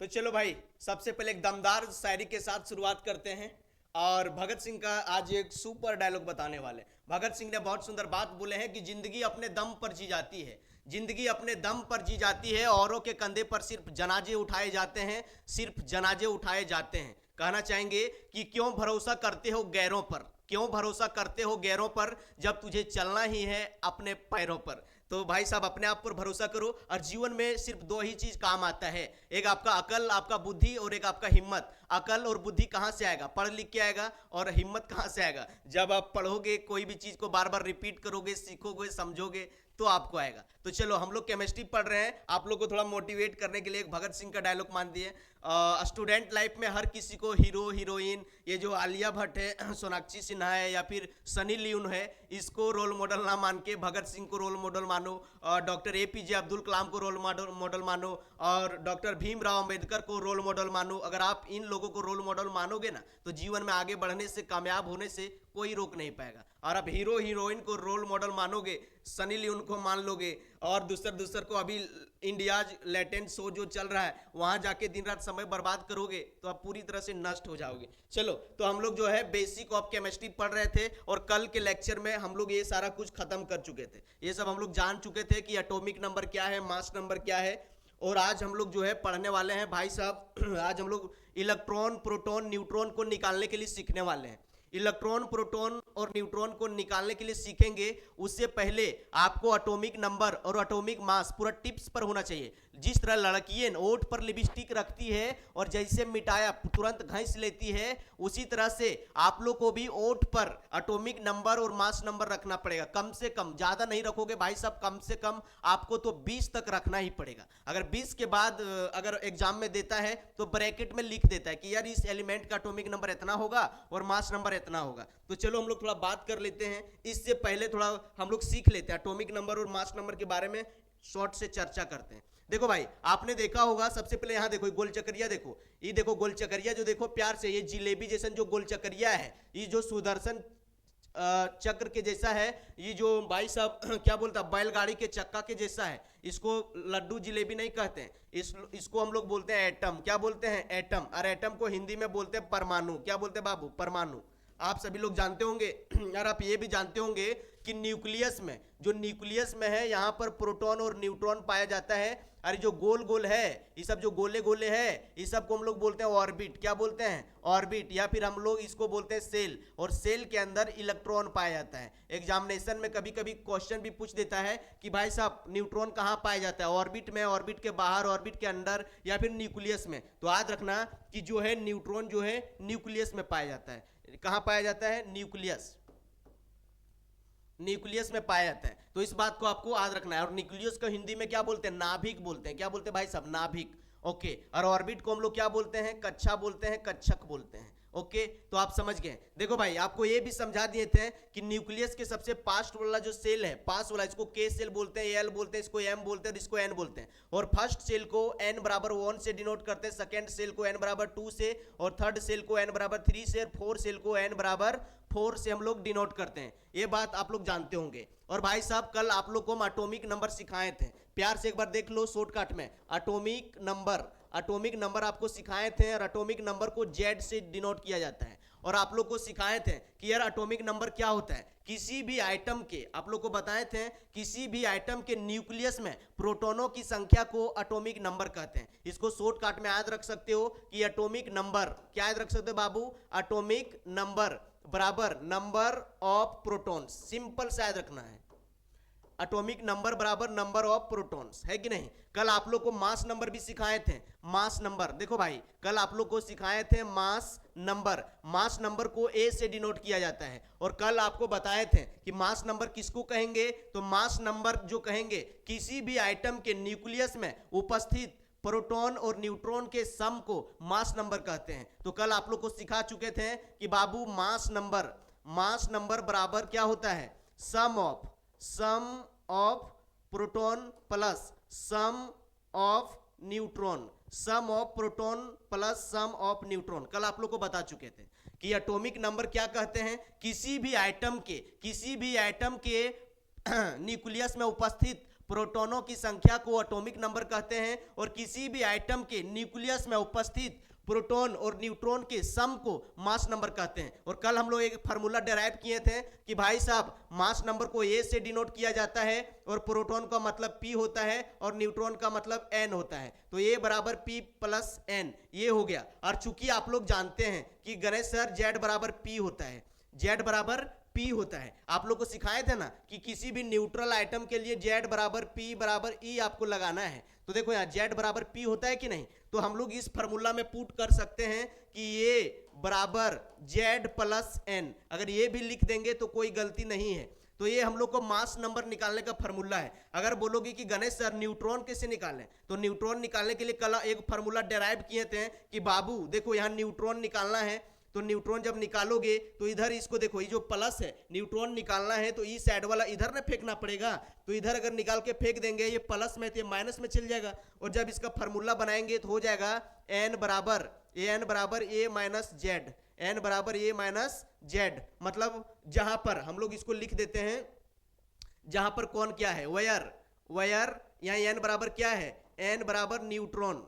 तो चलो भाई, सबसे पहले एक दमदार शायरी के साथ शुरुआत करते हैं। और भगत सिंह का आज एक सुपर डायलॉग बताने वाले। भगत सिंह ने बहुत सुंदर बात बोले हैं कि जिंदगी अपने दम पर जी जाती है। जिंदगी अपने दम पर जी जाती है, औरों के कंधे पर सिर्फ जनाजे उठाए जाते हैं, सिर्फ जनाजे उठाए जाते हैं। कहना चाहेंगे कि क्यों भरोसा करते हो गैरों पर, क्यों भरोसा करते हो गैरों पर, जब तुझे चलना ही है अपने पैरों पर। तो भाई साहब, अपने आप पर भरोसा करो। और जीवन में सिर्फ दो ही चीज काम आता है, एक आपका अकल, आपका बुद्धि, और एक आपका हिम्मत। अकल और बुद्धि कहां से आएगा? पढ़ लिख के आएगा। और हिम्मत कहां से आएगा? जब आप पढ़ोगे, कोई भी चीज को बार बार रिपीट करोगे, सीखोगे, समझोगे, तो आपको आएगा। तो चलो, हम लोग केमिस्ट्री पढ़ रहे हैं, आप लोग को थोड़ा मोटिवेट करने के लिए एक भगत सिंह का डायलॉग मान दिए। स्टूडेंट लाइफ में हर किसी को हीरो हीरोइन, ये जो आलिया भट्ट है, सोनाक्षी सिन्हा है, या फिर सनी लियोन है, इसको रोल मॉडल ना मान के भगत सिंह को रोल मॉडल मानो। और डॉक्टर APJ अब्दुल कलाम को रोल मॉडल मानो। और डॉक्टर भीमराव अंबेडकर को रोल मॉडल मानो। अगर आप इन लोगों को रोल मॉडल मानोगे ना, तो जीवन में आगे बढ़ने से, कामयाब होने से कोई रोक नहीं पाएगा। और अब हीरो हीरोइन को रोल मॉडल मानोगे, सनी लियोन को मान लोगे, और दूसर को अभी इंडियाज लेटेंट शो जो चल रहा है वहां जाके दिन रात समय बर्बाद करोगे, तो आप पूरी तरह से नष्ट हो जाओगे। चलो, तो हम लोग जो है बेसिक ऑफ केमिस्ट्री पढ़ रहे थे, और कल के लेक्चर में हम लोग ये सारा कुछ खत्म कर चुके थे। ये सब हम लोग जान चुके थे कि एटॉमिक नंबर क्या है, मास नंबर क्या है। और आज हम लोग जो है पढ़ने वाले हैं भाई साहब, आज हम लोग इलेक्ट्रॉन, प्रोटॉन, न्यूट्रॉन को निकालने के लिए सीखने वाले हैं। इलेक्ट्रॉन, प्रोटॉन और न्यूट्रॉन को निकालने के लिए सीखेंगे। उससे पहले आपको एटॉमिक नंबर और एटॉमिक मास पूरा टिप्स पर होना चाहिए। जिस तरह लड़कियां ओठ पर लिपस्टिक रखती है और जैसे मिटाया तुरंत घिस लेती है, उसी तरह से आप लोग को भी ओठ पर एटॉमिक नंबर और मास नंबर रखना पड़ेगा। कम से कम, ज्यादा नहीं रखोगे भाई साहब, कम से कम आपको तो 20 तक रखना ही पड़ेगा। अगर 20 के बाद अगर एग्जाम में देता है तो ब्रैकेट में लिख देता है कि यार इस एलिमेंट का एटॉमिक नंबर इतना होगा और मास नंबर इतना होगा। तो चलो हम लोग थोड़ा बात कर लेते हैं। इससे पहले थोड़ा हम लोग सीख लेते हैं एटॉमिक नंबर और मास नंबर के बारे में, शॉर्ट से चर्चा करते हैं। देखो भाई, आपने देखा होगा, सबसे पहले यहाँ देखो गोल चक्रिया, देखो ये, देखो गोल चक्रिया जो, देखो प्यार से, ये जिलेबी जैसा जो गोल चक्रिया है, ये जो सुदर्शन चक्र के जैसा है, ये जो भाई साहब क्या बोलता है, बैलगाड़ी के चक्का के जैसा है। इसको लड्डू जिलेबी नहीं कहते हैं, इसको हम लोग बोलते हैं एटम। क्या बोलते हैं? एटम। और एटम को हिंदी में बोलते हैं परमाणु। क्या बोलते हैं बाबू? परमाणु। आप सभी लोग जानते होंगे। और आप ये भी जानते होंगे कि न्यूक्लियस में, जो न्यूक्लियस में है, यहाँ पर प्रोटॉन और न्यूट्रॉन पाया जाता है। अरे जो गोल गोल है, ये सब जो गोले गोले है, ये सब को हम लोग बोलते हैं ऑर्बिट। क्या बोलते हैं? ऑर्बिट। या फिर हम लोग इसको बोलते हैं सेल। और सेल के अंदर इलेक्ट्रॉन पाया जाता है। एग्जामिनेशन में कभी कभी क्वेश्चन भी पूछ देता है कि भाई साहब न्यूट्रॉन कहाँ पाया जाता है? ऑर्बिट में, ऑर्बिट के बाहर, ऑर्बिट के अंदर, या फिर न्यूक्लियस में। तो याद रखना कि जो है न्यूट्रॉन जो है न्यूक्लियस में पाया जाता है। कहाँ पाया जाता है? न्यूक्लियस। न्यूक्लियस में पाया जाता है। तो इस बात को आपको याद रखना है। और न्यूक्लियस को हिंदी में क्या बोलते हैं? नाभिक बोलते हैं। क्या बोलते हैं भाई साहब? नाभिक। ओके। और ऑर्बिट को हम लोग क्या बोलते हैं? कक्षा बोलते हैं, कक्षक बोलते हैं। ओके, तो आप समझ गए। देखो भाई, आपको ये भी समझा दिए थे कि न्यूक्लियस के सबसे पास वाला जो सेल है, पास वाला, इसको के सेल बोलते हैं, एल बोलते हैं, इसको एम बोलते हैं, इसको एन बोलते हैं। और फर्स्ट सेल को एन बराबर 1 से डिनोट करते हैं, सेकेंड सेल को एन बराबर 2 से, और थर्ड सेल को एन बराबर 3 से, और फोर्थ सेल को एन बराबर 4 से हम लोग डिनोट करते हैं। ये बात आप लोग जानते होंगे। और भाई साहब, कल आप लोग को हम एटॉमिक नंबर सिखाए थे। प्यार से एक बार देख लो शॉर्टकट में। एटॉमिक नंबर आपको सिखाए थे, और एटॉमिक नंबर को जेड से डिनोट किया जाता है। और आप लोग को सिखाए थे कि यार एटॉमिक नंबर क्या होता है। किसी भी आइटम के, आप लोग को बताए थे, किसी भी आइटम के न्यूक्लियस में प्रोटॉनों की संख्या को एटॉमिक नंबर कहते हैं। इसको शॉर्टकट में याद रख सकते हो कि एटॉमिक नंबर, क्या याद रख सकते हो बाबू? एटॉमिक नंबर बराबर नंबर ऑफ प्रोटॉन्स। सिंपल से याद रखना है। एटॉमिक नंबर बराबर नंबर ऑफ प्रोटॉन्स, है कि नहीं? कल आप लोग को मास नंबर भी सिखाए थे। मास नंबर, देखो भाई, कल आप लोग को सिखाए थे मास नंबर। मास नंबर को ए से डिनोट किया जाता है। और कल आपको बताए थे कि मास नंबर किसको कहेंगे? तो मास नंबर जो कहेंगे, किसी भी आइटम के न्यूक्लियस में उपस्थित प्रोटॉन और न्यूट्रॉन के सम को मास नंबर कहते हैं। तो कल आप लोग को सिखा चुके थे कि बाबू मास नंबर बराबर क्या होता है? Sum of proton plus sum of neutron. Sum of proton plus sum of neutron कल आप लोग को बता चुके थे कि एटॉमिक नंबर क्या कहते हैं? किसी भी आइटम के न्यूक्लियस में उपस्थित प्रोटॉनों की संख्या को एटॉमिक नंबर कहते हैं और किसी भी आइटम के न्यूक्लियस में उपस्थित प्रोटॉन और न्यूट्रॉन के सम को मास नंबर कहते हैं। और कल हम लोग एक फार्मूला डेराइव किए थे कि भाई साहब मास नंबर को ए से डिनोट किया जाता है और प्रोटॉन का मतलब पी होता है और न्यूट्रॉन का मतलब एन होता है, तो ए बराबर पी प्लस एन, ये हो गया। और चूंकि आप लोग जानते हैं कि गणेश सर जेड बराबर पी होता है, जेड बराबर पी होता है, आप लोग को सिखाए थे ना कि किसी भी न्यूट्रल आइटम के लिए जेड बराबर पी बराबर ई आपको लगाना है। तो देखो यहाँ जेड बराबर पी होता है कि नहीं, तो हम लोग इस फॉर्मूला में पुट कर सकते हैं कि ये बराबर जेड प्लस एन, अगर ये भी लिख देंगे तो कोई गलती नहीं है। तो ये हम लोग को मास नंबर निकालने का फॉर्मूला है। अगर बोलोगे कि गणेश सर न्यूट्रॉन कैसे निकालें, तो न्यूट्रॉन निकालने के लिए कल एक फॉर्मूला डेराइव किए थे कि बाबू देखो यहाँ न्यूट्रॉन निकालना है, तो न्यूट्रॉन जब निकालोगे तो इधर इसको देखो, ये जो प्लस है न्यूट्रॉन निकालना है तो ई साइड वाला इधर ना फेंकना पड़ेगा, तो इधर अगर निकाल के फेंक देंगे ये प्लस में तो ये माइनस में चल जाएगा। और जब इसका फार्मूला बनाएंगे तो हो जाएगा एन बराबर ए माइनस जेड, एन बराबर ए माइनस जेड, मतलब जहां पर हम लोग इसको लिख देते हैं, जहां पर कौन क्या है, वायर, यहाँ एन बराबर क्या है, एन बराबर न्यूट्रॉन,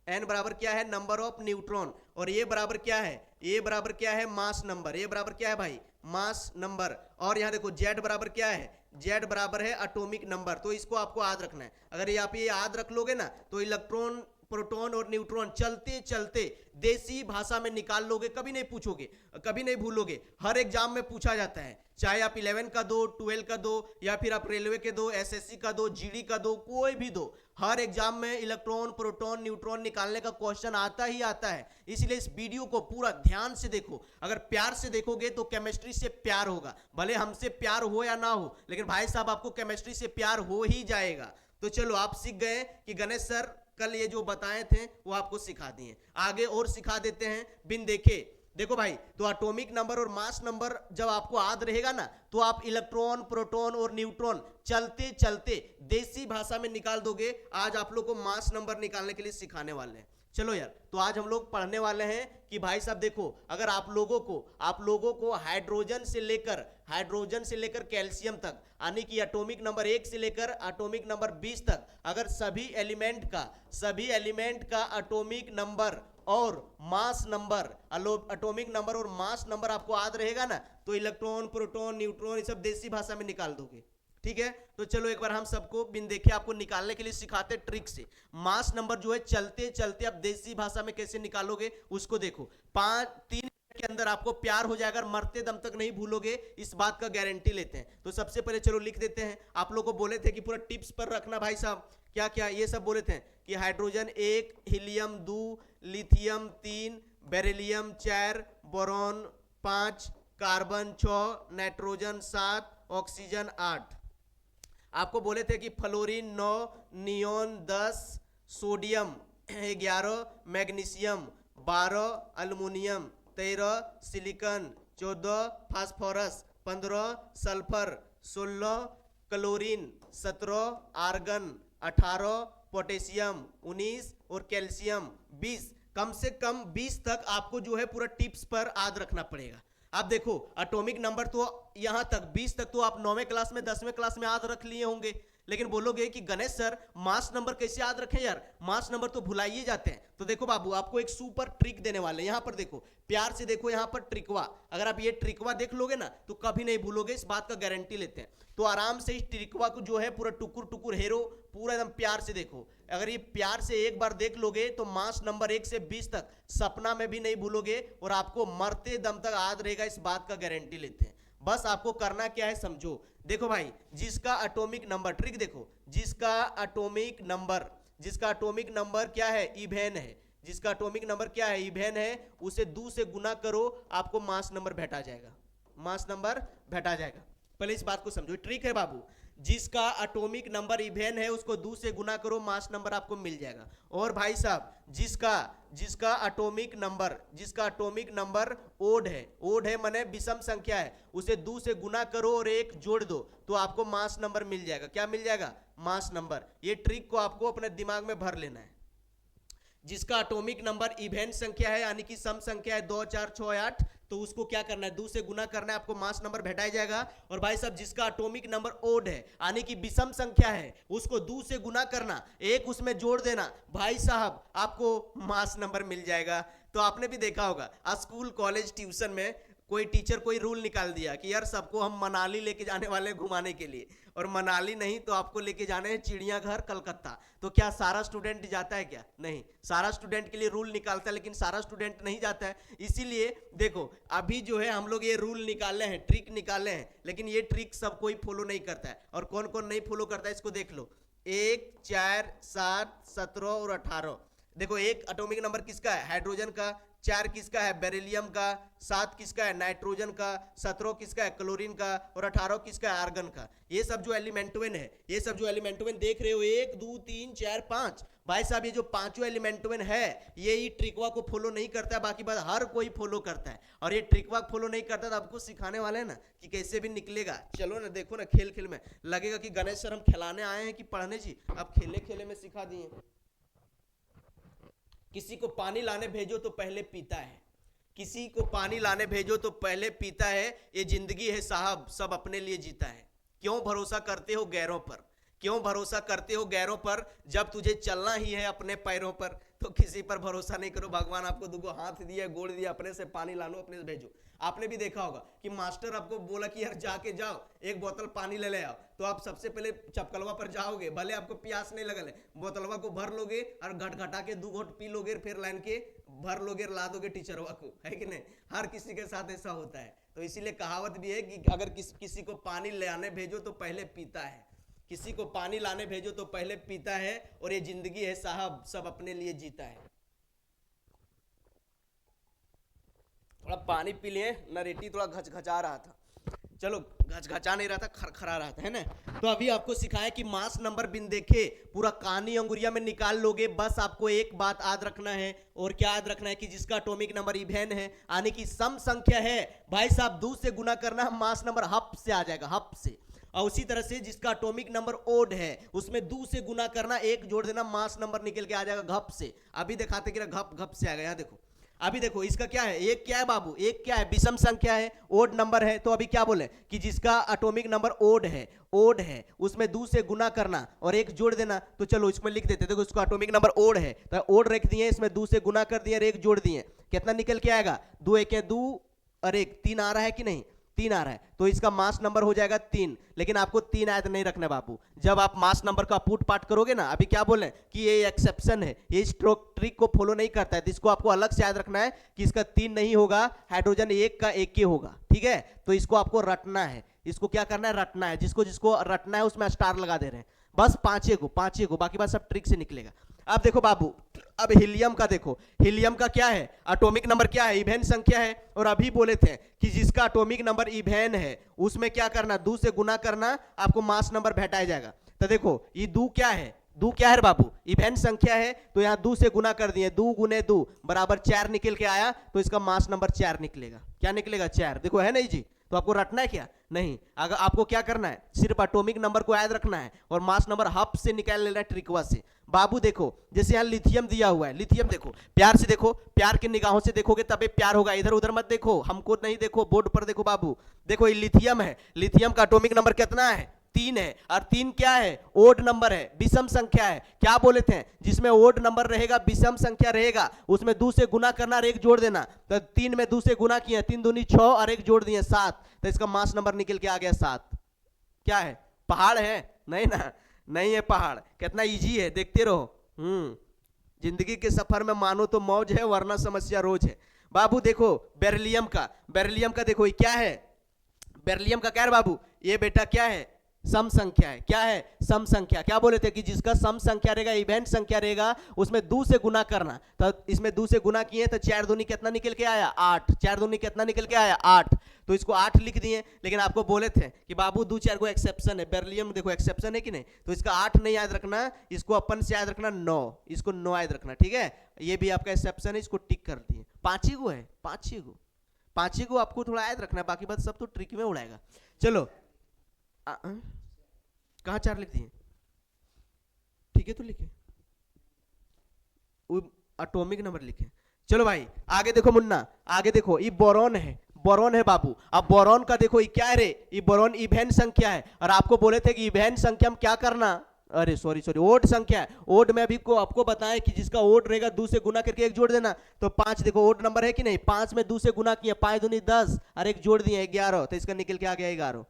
एन बराबर क्या है, नंबर ऑफ न्यूट्रॉन, और ये बराबर क्या है, ये बराबर क्या है, मास नंबर, ये बराबर क्या है भाई, मास नंबर। और यहाँ देखो जेड बराबर क्या है, जेड बराबर है एटॉमिक नंबर। तो इसको आपको याद रखना है, अगर ये आप ये याद रख लोगे ना तो इलेक्ट्रॉन प्रोटॉन और न्यूट्रॉन चलते चलते देसी भाषा में निकाल लोगे, कभी नहीं पूछोगे, कभी नहीं भूलोगे, हर एग्जाम में पूछा जाता है, चाहे आप 11 का दो, 12 का दो, या फिर आप रेलवे के दो, एसएससी का दो, जीडी का दो, कोई भी दो, हर एग्जाम में इलेक्ट्रॉन प्रोटॉन न्यूट्रॉन निकालने का क्वेश्चन आता ही आता है। इसलिए इस वीडियो को पूरा ध्यान से देखो, अगर प्यार से देखोगे तो केमिस्ट्री से प्यार होगा, भले हमसे प्यार हो या ना हो, लेकिन भाई साहब आपको केमिस्ट्री से प्यार हो ही जाएगा। तो चलो आप सीख गए कि गणेश सर कल ये जो बताए थे वो आपको सिखा दिए, आगे और सिखा देते हैं बिन देखे। देखो भाई, तो एटॉमिक नंबर और मास नंबर जब आपको याद रहेगा ना तो आप इलेक्ट्रॉन प्रोटॉन और न्यूट्रॉन चलते चलते देसी भाषा में निकाल दोगे। आज आप लोग को मास नंबर निकालने के लिए सिखाने वाले हैं। चलो यार, तो आज हम लोग पढ़ने वाले हैं कि भाई साहब देखो, अगर आप लोगों को हाइड्रोजन से लेकर कैल्शियम तक, यानी कि एटॉमिक नंबर 1 से लेकर एटॉमिक नंबर 20 तक, अगर सभी एलिमेंट का एटॉमिक नंबर और मास नंबर, एटॉमिक नंबर और मास नंबर आपको याद रहेगा ना, तो इलेक्ट्रॉन प्रोटॉन न्यूट्रॉन ये सब देसी भाषा में निकाल दोगे। ठीक है, तो चलो एक बार हम सबको बिन देखे आपको निकालने के लिए सिखाते ट्रिक से। मास नंबर जो है चलते चलते आप देसी भाषा में कैसे निकालोगे उसको देखो। 3 मिनट के अंदर आपको प्यार हो जाएगा, मरते दम तक नहीं भूलोगे, इस बात का गारंटी लेते हैं। तो सबसे पहले चलो लिख देते हैं। आप लोग को बोले थे कि पूरा टिप्स पर रखना भाई साहब, क्या क्या ये सब बोले थे कि hydrogen 1, helium 2, lithium 3, beryllium 4, boron 5, carbon 6, nitrogen 7, oxygen 8। आपको बोले थे कि fluorine 9, neon 10, sodium 11, magnesium 12, aluminium 13, silicon 14, phosphorus 15, sulphur 16, chlorine 17, argon 18, potassium 19 और कैल्शियम 20। कम से कम 20 तक आपको जो है पूरा टिप्स पर याद रखना पड़ेगा। आप देखो एटॉमिक नंबर तो यहां तक 20 तक तो आप 9वें क्लास में 10वें क्लास में याद रख लिए होंगे, लेकिन बोलोगे कि गणेश सर मास नंबर कैसे याद रखें यार, मास नंबर तो भुलाइए जाते हैं। तो देखो बाबू, आपको एक सुपर ट्रिक देने वाले हैं। यहाँ पर देखो, प्यार से देखो, यहाँ पर ट्रिकवा, अगर आप ये ट्रिकवा देख लोगे ना तो कभी नहीं भूलोगे, इस बात का गारंटी लेते हैं। तो आराम से इस ट्रिकवा को जो है पूरा टुकुर टुकुर हेरो, पूरा एकदम प्यार से देखो। अगर ये प्यार से एक बार देख लोगे तो मास नंबर 1 से 20 तक सपना में भी नहीं भूलोगे और आपको मरते दम तक याद रहेगा, इस बात का गारंटी लेते हैं। बस आपको करना क्या है समझो। देखो भाई, जिसका एटॉमिक नंबर, ट्रिक देखो, जिसका एटॉमिक नंबर क्या है, इवेन है, जिसका एटॉमिक नंबर क्या है, इवेन है, उसे 2 से गुना करो, आपको मास नंबर भेटा जाएगा। पहले इस बात को समझो, ट्रिक है बाबू, जिसका एटॉमिक नंबर इवेन है उसको 2 से गुना करो, मास नंबर आपको मिल जाएगा। और भाई साहब जिसका एटॉमिक नंबर ओड है माने विषम संख्या है, उसे 2 से गुना करो और 1 जोड़ दो तो आपको मास नंबर मिल जाएगा। क्या मिल जाएगा? Mass number. ये ट्रिक को आपको अपने दिमाग में भर लेना है। जिसका एटॉमिक नंबर इवेन संख्या है यानी कि सम संख्या है 2 4 6 8, तो उसको क्या करना है, 2 से गुना करना है, आपको मास नंबर भेटाया जाएगा। और भाई साहब जिसका एटॉमिक नंबर ओड है यानी कि विषम संख्या है, उसको 2 से गुना करना, एक उसमें जोड़ देना, भाई साहब आपको मास नंबर मिल जाएगा। तो आपने भी देखा होगा स्कूल कॉलेज ट्यूशन में कोई टीचर कोई रूल निकाल दिया कि यार सबको हम मनाली लेके जाने वाले घुमाने के लिए, और मनाली नहीं तो आपको लेके जाने हैं चिड़ियाघर कलकत्ता। तो क्या सारा स्टूडेंट जाता है? क्या नहीं, सारा स्टूडेंट के लिए रूल निकालता है लेकिन सारा स्टूडेंट नहीं जाता है। इसीलिए देखो अभी जो है हम लोग ये रूल निकाले हैं, ट्रिक निकाले हैं, लेकिन ये ट्रिक सब कोई फॉलो नहीं करता है। और कौन कौन नहीं फॉलो करता है इसको देख लो। 1 4 7 17 और 18। देखो एक एटॉमिक नंबर किसका है? हाइड्रोजन का। 4 किसका है? बेरिलियम का। 7 किसका है? नाइट्रोजन का। 17 किसका है? क्लोरीन का। और 18 किसका है? आर्गन का। ये सब जो एलिमेंटोन है, ये सब जो एलिमेंटोन देख रहे हो 1 2 3 4 5, भाई साहब ये जो पांचों एलिमेंटोन है ये ही ट्रिकवा को फॉलो नहीं करता है, बाकी बात हर कोई फॉलो करता है। और ये ट्रिकवा फॉलो नहीं करता तो आपको सिखाने वाले हैं ना कि कैसे भी निकलेगा। चलो ना देखो ना, खेल खेल में लगेगा कि गणेश सर हम खिलाने आए हैं कि पढ़ने जी, अब खेले खेले में सिखा दिए। किसी को पानी लाने भेजो तो पहले पीता है, किसी को पानी लाने भेजो तो पहले पीता है। ये जिंदगी है साहब, सब अपने लिए जीता है। क्यों भरोसा करते हो गैरों पर? क्यों भरोसा करते हो गैरों पर? जब तुझे चलना ही है अपने पैरों पर तो किसी पर भरोसा नहीं करो। भगवान आपको दुगो हाथ दिया, गोड़ दिया, अपने से पानी लानो, अपने से भेजो। आपने भी देखा होगा कि मास्टर आपको बोला कि यार जाके जाओ एक बोतल पानी ले ले आओ, तो आप सबसे पहले चपकलवा पर जाओगे, भले आपको प्यास नहीं लगल है, बोतलवा को भर लोगे और घटा के 2 घोट पी लोगे, फिर लाइन के भर लोगे, ला दोगे टीचरवा को, है कि नहीं? हर किसी के साथ ऐसा होता है। तो इसीलिए कहावत भी है कि अगर किसी को पानी ले आने भेजो तो पहले पीता है, किसी को पानी लाने भेजो तो पहले पीता है। और ये जिंदगी है साहब, सब अपने लिए जीता है। थोड़ा पानी पी लिए, नरेटी थोड़ा घचघचा रहा था, चलो घचघचा नहीं रहा था, खरखरा रहा था, है ना? तो अभी आपको सिखाया कि मास नंबर बिन देखे पूरा कहानी अंगुरिया में निकाल लोगे। बस आपको एक बात याद रखना है, और क्या याद रखना है कि जिसका एटॉमिक नंबर इवेन है यानी कि सम संख्या है, भाई साहब 2 से गुना करना, मास नंबर हप से आ जाएगा, हप से। और उसी तरह से जिसका एटॉमिक नंबर ओड है उसमें 2 से गुना करना, 1 जोड़ देना, मास नंबर निकल के आ जाएगा घप से। अभी दिखाते कि घप घप से आएगा। यहाँ देखो, अभी देखो इसका क्या है, एक क्या है बाबू, एक क्या है, विषम संख्या है, ओड नंबर है। तो अभी क्या बोले कि जिसका एटॉमिक नंबर ओड है उसमें 2 से गुना करना और 1 जोड़ देना। तो चलो इसमें लिख देते, देखो इसको एटॉमिक नंबर ओड है तो ओड रख दिए, इसमें 2 से गुना कर दिए और 1 जोड़ दिए, कितना निकल के आएगा? 2 1 2 और 1 3 आ रहा है कि नहीं? 3 आ रहा है, तो इसका मास नंबर हो जाएगा 3। लेकिन आपको 3 आयत नहीं रखना बाबू। जब आप मास नंबर का पुट पाठ करोगे ना, अभी क्या बोले कि ये एक्सेप्शन है, ये स्ट्रोक ट्रिक को फॉलो नहीं करता है, तो इसको आपको अलग से याद रखना है कि इसका 3 नहीं होगा, हाइड्रोजन 1 का 1 ही होगा, ठीक है? तो इसको आपको रटना है, इसको क्या करना है? रटना है। जिसको जिसको रटना है उसमें स्टार लगा दे रहे हैं, बस पांचे को, बाकी बात सब ट्रिक से निकलेगा। अब देखो बाबू, अब हीलियम का देखो, हीलियम का क्या है? एटॉमिक नंबर क्या है? इवेन संख्या है। और अभी बोले थे कि जिसका एटॉमिक नंबर इवेन है उसमें क्या करना? 2 से गुना करना, आपको मास नंबर भेटाया जाएगा। तो देखो ये 2 क्या है? 2 क्या है बाबू? इवेन संख्या है, तो यहाँ 2 से गुना कर दिए, 2 गुने 2 बराबर 4 निकल के आया, तो इसका मास नंबर 4 निकलेगा। क्या निकलेगा? 4। देखो है नहीं जी? तो आपको रटना है क्या? नहीं, अगर आपको क्या करना है, सिर्फ एटॉमिक नंबर को याद रखना है और मास नंबर हप से निकाल लेना है ट्रिकवा से। बाबू देखो, जैसे यहाँ लिथियम दिया हुआ है, लिथियम देखो, प्यार से देखो, प्यार की निगाहों से देखोगे तबे प्यार होगा, इधर उधर मत देखो, हमको नहीं देखो, बोर्ड पर देखो बाबू। देखो ये लिथियम है, लिथियम का एटॉमिक नंबर कितना है? 3 है। और 3 क्या है? ओड नंबर है, विषम संख्या है। क्या बोले थे? जिसमें ओड नंबर रहेगा, विषम संख्या रहेगा, उसमें 2 से गुना करना और 1 जोड़ देना। तो 3 में 2 से गुना किया, 3 दूनी 6 और 1 जोड़ दिए 7, तो इसका मास नंबर निकल के आ गया 7। क्या है? पहाड़ है? नहीं ना, नहीं है पहाड़। कितना इजी है, देखते रहो। जिंदगी के सफर में मानो तो मौज है, वरना समस्या रोज है। बाबू देखो बेरिलियम का देखो ये क्या है? बेरिलियम का क्या है बाबू? ये बेटा क्या है? सम संख्या है। क्या है? सम संख्या। क्या बोले थे कि जिसका सम संख्या रहेगा, इवेंट संख्या रहेगा, उसमें 2 से गुना करना। तो इसमें 2 से गुना किए तो 4 दूनी कितना निकल के आया? 8। 4 दूनी कितना निकल के आया? 8। तो इसको 8 लिख दिए। लेकिन आपको बोले थे कि बाबू 2 4 को एक्सेप्शन है, बेरिलियम देखो एक्सेप्शन है कि नहीं? तो इसका 8 नहीं याद रखना, इसको अपन से याद रखना 9, इसको 9 याद रखना, ठीक है? ये भी आपका एक्सेप्शन है, इसको टिक कर दिए। 5 ही को है, 5 ही को आपको थोड़ा याद रखना, बाकी बात सब तो ट्रिक में उड़ाएगा। चलो कहाँ 4 लिख दिए? ठीक है तो लिखे, एटॉमिक नंबर लिखे। चलो भाई आगे देखो मुन्ना, आगे देखो ये बोरॉन है, बोरॉन है बाबू। अब बोरॉन का देखो ये क्या है रे, ये बोरॉन इवेन संख्या है, और आपको बोले थे कि इवेन संख्या में क्या करना, अरे सॉरी सॉरी ओड संख्या है। ओड में अभी को आपको बताया कि जिसका ओड रहेगा 2 से गुना करके 1 जोड़ देना। तो 5 देखो ओड नंबर है कि नहीं, 5 में 2 से गुना किया, 5 दूनी 10 और 1 जोड़ दिए 11, तो इसका निकल के आ गया 11।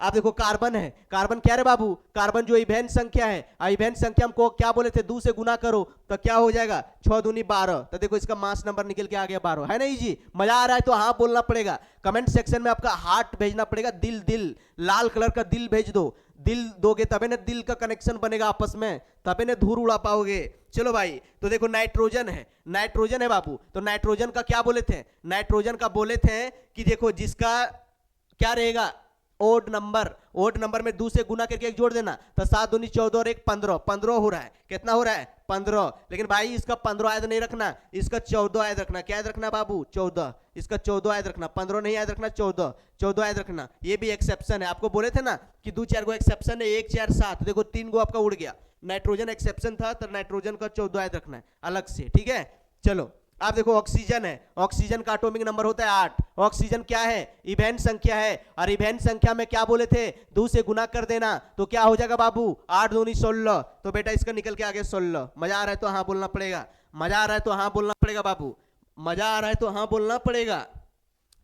आप देखो कार्बन है, कार्बन क्या है बाबू, कार्बन जो इवेन संख्या है, इवेन संख्या को क्या बोले थे 2 से गुना करो तो क्या हो जाएगा 6 दूनी 12, तो देखो इसका मास नंबर निकल के आ गया 12, है नहीं जी। मजा आ रहा है तो हाँ बोलना पड़ेगा, कमेंट सेक्शन में आपका हार्ट भेजना पड़ेगा, दिल दिल लाल कलर का दिल भेज दो, दिल दोगे तबे ना दिल का कनेक्शन बनेगा आपस में, तबे ना धूल उड़ा पाओगे। चलो भाई तो देखो नाइट्रोजन है, नाइट्रोजन है बाबू, तो नाइट्रोजन का क्या बोले थे, नाइट्रोजन का बोले थे कि देखो जिसका क्या रहेगा ओड नंबर, ओड नंबर में 2 से गुना करके 1 जोड़ देना, तो 7 दूनी 14 और 1 15, 15 हो रहा है, कितना हो रहा है 15। लेकिन भाई इसका 15 आयत नहीं रखना, इसका 14 आयत रखना। क्या आयत रखना बाबू 14, इसका 14 आयत रखना, 15 नहीं आयत रखना, 14 आयत रखना। ये भी एक्सेप्शन है, आपको बोले थे ना कि 2-4 गो एक्सेप्शन है, 1 4 7, देखो 3 गो आपका उड़ गया, नाइट्रोजन एक्सेप्शन था तो नाइट्रोजन का 14 आयत रखना है अलग से, ठीक है। चलो आप देखो ऑक्सीजन है, ऑक्सीजन का एटॉमिक नंबर होता है 8। ऑक्सीजन क्या है इवेन संख्या है, और इवेन संख्या में क्या बोले थे 2 से गुना कर देना, तो क्या हो जाएगा बाबू 8 दूनी 16, तो बेटा इसका निकल के आ गया 16। मजा आ रहा है तो हाँ बोलना पड़ेगा, मजा आ रहा है तो हाँ बोलना पड़ेगा बाबू, मजा आ रहा है तो हाँ बोलना पड़ेगा।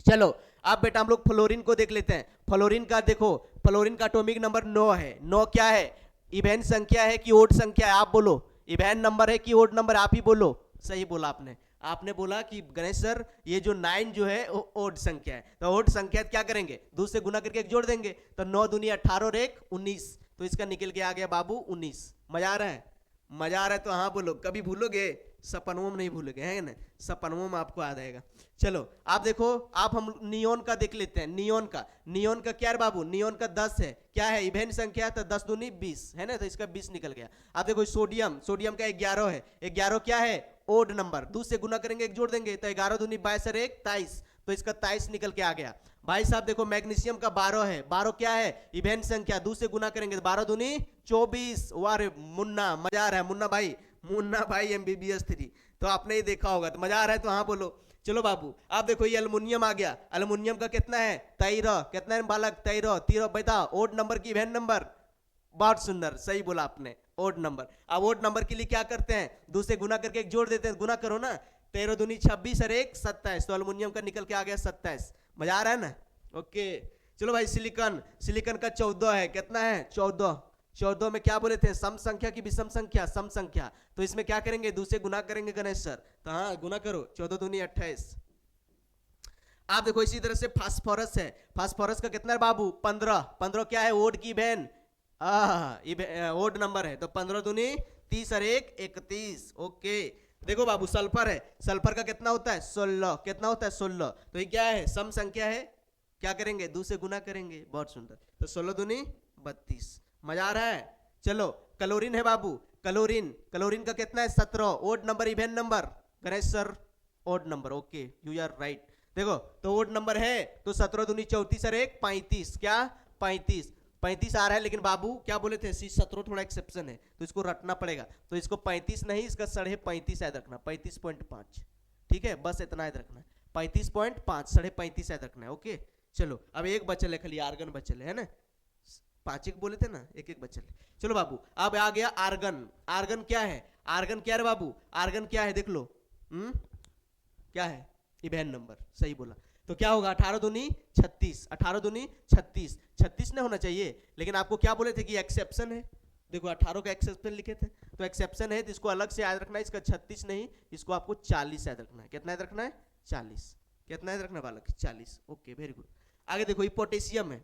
चलो अब बेटा हम लोग फ्लोरीन को देख लेते हैं। फ्लोरीन का देखो, फ्लोरीन का एटॉमिक नंबर 9 है। 9 क्या है इवेन संख्या है कि ओड संख्या है, आप बोलो इवेन नंबर है कि ओड नंबर, आप ही बोलो। सही बोला आपने, आपने बोला कि गणेश सर ये जो 9 जो है ओड संख्या है, तो ओड संख्या क्या करेंगे 2 से गुना करके 1 जोड़ देंगे, तो 9 दूनी 18 और 1 19, तो इसका निकल के आ गया बाबू 19। मजा आ रहा है, मजा आ रहा है तो हाँ बोलो, कभी भूलोगे सपनों में नहीं भूलोगे, है ना, सपनों में आपको आ जाएगा। चलो आप देखो, आप हम नियोन का देख लेते हैं। नियोन का क्या है बाबू, नियोन का 10 है, क्या है इवेन संख्या, तो 10 दूनी 20 है ना, तो इसका 20 निकल गया। आप देखो सोडियम, सोडियम का 11 है, 11 क्या है ओड नंबर, 2 से गुना करेंगे 1 जोड़ देंगे, तो 11 दूनी 22 और 1 23, तो इसका 23 निकल के आ गया। भाई साहब देखो मैग्नीशियम का 12 है, 12 क्या है इवेन संख्या, 2 से गुना करेंगे तो 12 दूनी 24। वाह मुन्ना मजा आ रहा है, मुन्ना भाई MBBS 3 तो आपने ही देखा होगा, तो मजा आ रहा है तो हाँ बोलो। चलो बाबू आप देखो ये एल्युमिनियम आ गया, एल्युमिनियम का कितना है 13, कितना है बालक 13 बेटा ओड नंबर की इवेन नंबर, बहुत सुंदर सही बोला आपने ओड नंबर। अब ओड नंबर के लिए क्या करते हैं 2 से गुना करके 1 जोड़ देते हैं, गुना करो ना, 13 दूनी 26 और 1 27, तो एल्युमिनियम का निकल के आ गया 27। मजा आ रहा है ना, ओके। चलो भाई सिलिकॉन, सिलिकॉन का 14 है, कितना है 14 में क्या बोले थे सम संख्या की विषम संख्या, सम संख्या, तो इसमें क्या करेंगे 2 से गुना करेंगे गणेश सर, तो हाँ गुना करो 14 दूनी 28। आप देखो इसी तरह से फास्फोरस है, फास्फोरस का कितना है बाबू 15 क्या है ओड की बहन, ओड नंबर है, तो 15 दूनी 30 और 1 31, ओके। देखो बाबू सल्फर है, सल्फर का कितना होता है 16, कितना होता है 16, तो ये क्या है सम संख्या है, क्या करेंगे 2 से गुना करेंगे, बहुत सुंदर, तो 16 दूनी 32। मजा आ रहा है। चलो क्लोरीन है बाबू, क्लोरीन का कितना है 17, odd number even number, Ganesh sir odd number, okay you are right. देखो तो ओड नंबर है तो 17 दूनी 34 और 1 35, क्या 35 आ रहा है, लेकिन बाबू क्या बोले थे 17 थोड़ा एक्सेप्शन है तो इसको रटना पड़ेगा, तो इसको 35 नहीं इसका 35.5 याद रखना, 35.5, ठीक है बस इतना याद रखना, 35.5 35.5 याद रखना है, ओके। चलो अब एक बचल है खाली, आर्गन बचल है ना, 5 एक बोले थे ना, एक बचल। चलो बाबू अब आ गया आर्गन, आर्गन क्या है, आर्गन क्या है बाबू, आर्गन क्या है देख लो, क्या है इवेन नंबर, सही बोला, तो क्या होगा 18 दूनी 36, 18 दूनी 36, 36 नहीं होना चाहिए, लेकिन आपको क्या बोले थे कि एक्सेप्शन है, देखो 18 का एक्सेप्शन लिखे थे, तो एक्सेप्शन है तो इसको अलग से याद रखना है, इसका 36 नहीं इसको आपको 40 याद रखना है, कितना याद रखना है 40, कितना याद रखना है बालक 40, ओके वेरी गुड। आगे देखो ये पोटेशियम है,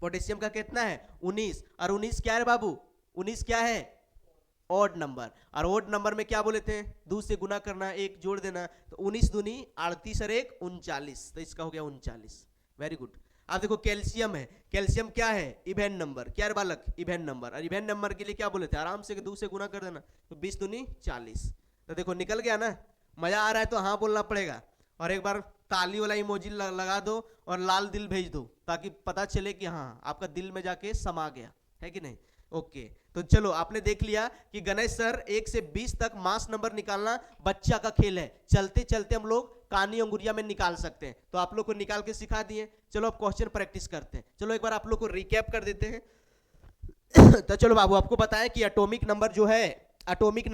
पोटेशियम का कितना है 19, और 19 क्या है बाबू 19 क्या है ओड नंबर, और ओड नंबर में क्या बोले थे 2 से गुना करना 1 जोड़ देना, तो 19 दूनी 38 और 1 39, तो इसका हो गया 39, वेरी गुड। आप देखो कैल्शियम है, कैल्शियम क्या है इवेन नंबर, क्या है बालक इवेन नंबर, और इवेन नंबर के लिए क्या बोले थे आराम से 2 से गुना कर देना, तो 20 दूनी 40, तो देखो निकल गया ना। मजा आ रहा है तो हाँ बोलना पड़ेगा, और एक बार ताली वाला इमोजी लगा दो और लाल दिल भेज दो ताकि पता चले कि हाँ आपका दिल में जाके समा गया है कि नहीं, ओके। तो चलो आपने देख लिया कि गणेश सर 1 से 20 तक मास नंबर निकालना बच्चा का खेल है, चलते चलते हम लोग कानी अंगुरिया में निकाल सकते हैं, तो आप लोग को निकाल के सिखा दिए। चलो अब क्वेश्चन प्रैक्टिस करते हैं। चलो एक बार आप लोग को रिकैप कर देते हैं। तो चलो बाबू आपको बताएं कि एटॉमिक नंबर जो है, एटॉमिक